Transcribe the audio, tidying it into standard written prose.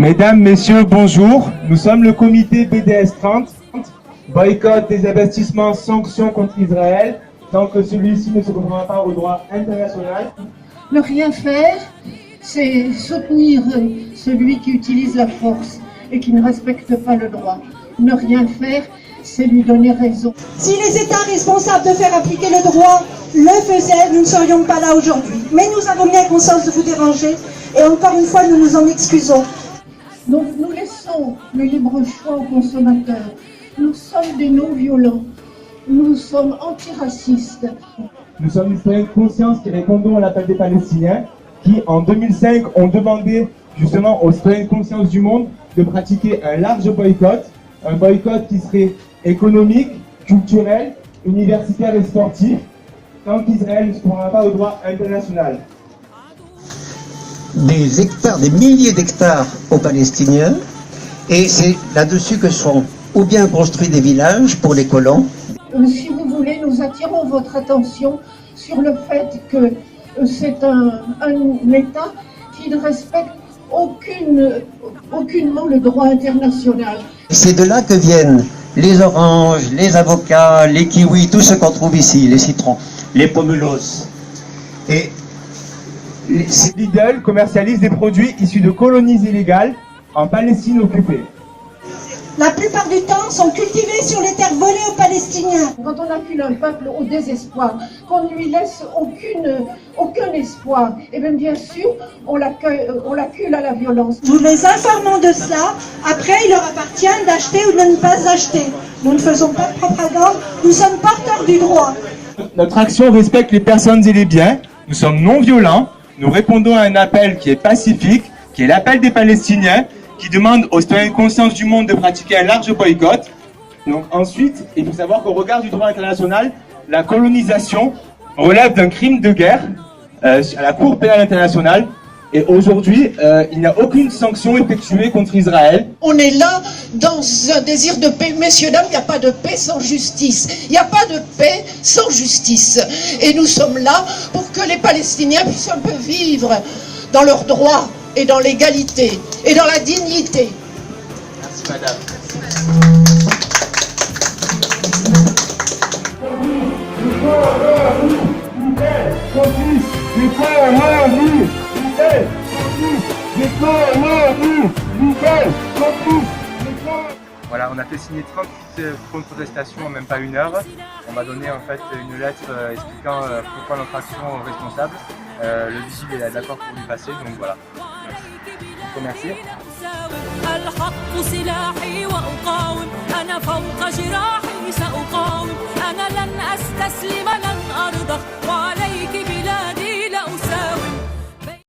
Mesdames, Messieurs, bonjour. Nous sommes le comité BDS 30. Boycott des investissements, sanctions contre Israël, tant que celui-ci ne se conforme pas au droit international. Ne rien faire, c'est soutenir celui qui utilise la force et qui ne respecte pas le droit. Ne rien faire, c'est lui donner raison. Si les États responsables de faire appliquer le droit le faisaient, nous ne serions pas là aujourd'hui. Mais nous avons bien conscience de vous déranger et encore une fois, nous nous en excusons. Donc nous laissons le libre choix aux consommateurs. Nous sommes des non-violents. Nous sommes antiracistes. Nous sommes une citoyens de conscience qui répondons à l'appel des Palestiniens qui, en 2005, ont demandé justement aux citoyens de conscience du monde de pratiquer un large boycott. Un boycott qui serait économique, culturel, universitaire et sportif, tant qu'Israël ne se conformera pas au droit international. Des hectares, des milliers d'hectares aux Palestiniens, et c'est là-dessus que sont ou bien construits des villages pour les colons. Si vous voulez, nous attirons votre attention sur le fait que c'est un État qui ne respecte aucunement le droit international. C'est de là que viennent les oranges, les avocats, les kiwis, tout ce qu'on trouve ici, les citrons, les pomelos. Et Lidl commercialise des produits issus de colonies illégales en Palestine occupée. La plupart du temps sont cultivés sur les terres volées aux Palestiniens. Quand on accule un peuple au désespoir, qu'on ne lui laisse aucun espoir, et bien sûr, on l'accule à la violence. Nous les informons de cela. Après, il leur appartient d'acheter ou de ne pas acheter. Nous ne faisons pas de propagande, nous sommes porteurs du droit. Notre action respecte les personnes et les biens. Nous sommes non violents. Nous répondons à un appel qui est pacifique, qui est l'appel des Palestiniens, qui demande aux citoyens de conscience du monde de pratiquer un large boycott. Donc ensuite, il faut savoir qu'au regard du droit international, la colonisation relève d'un crime de guerre à la Cour pénale internationale. Et aujourd'hui, il n'y a aucune sanction effectuée contre Israël. On est là dans un désir de paix. Messieurs, dames, il n'y a pas de paix sans justice. Il n'y a pas de paix sans justice. Et nous sommes là pour que les Palestiniens puissent un peu vivre dans leurs droits et dans l'égalité et dans la dignité. Merci madame. Voilà, on a fait signer 38 contre-protestations en même pas une heure. On m'a donné en fait une lettre expliquant pourquoi notre action est responsable. Le vigile est d'accord pour lui passer, donc voilà. Merci. الحق سلاحي وأقاوم أنا فوق جراحي سأقاوم أنا لن أستسلم لن أرضى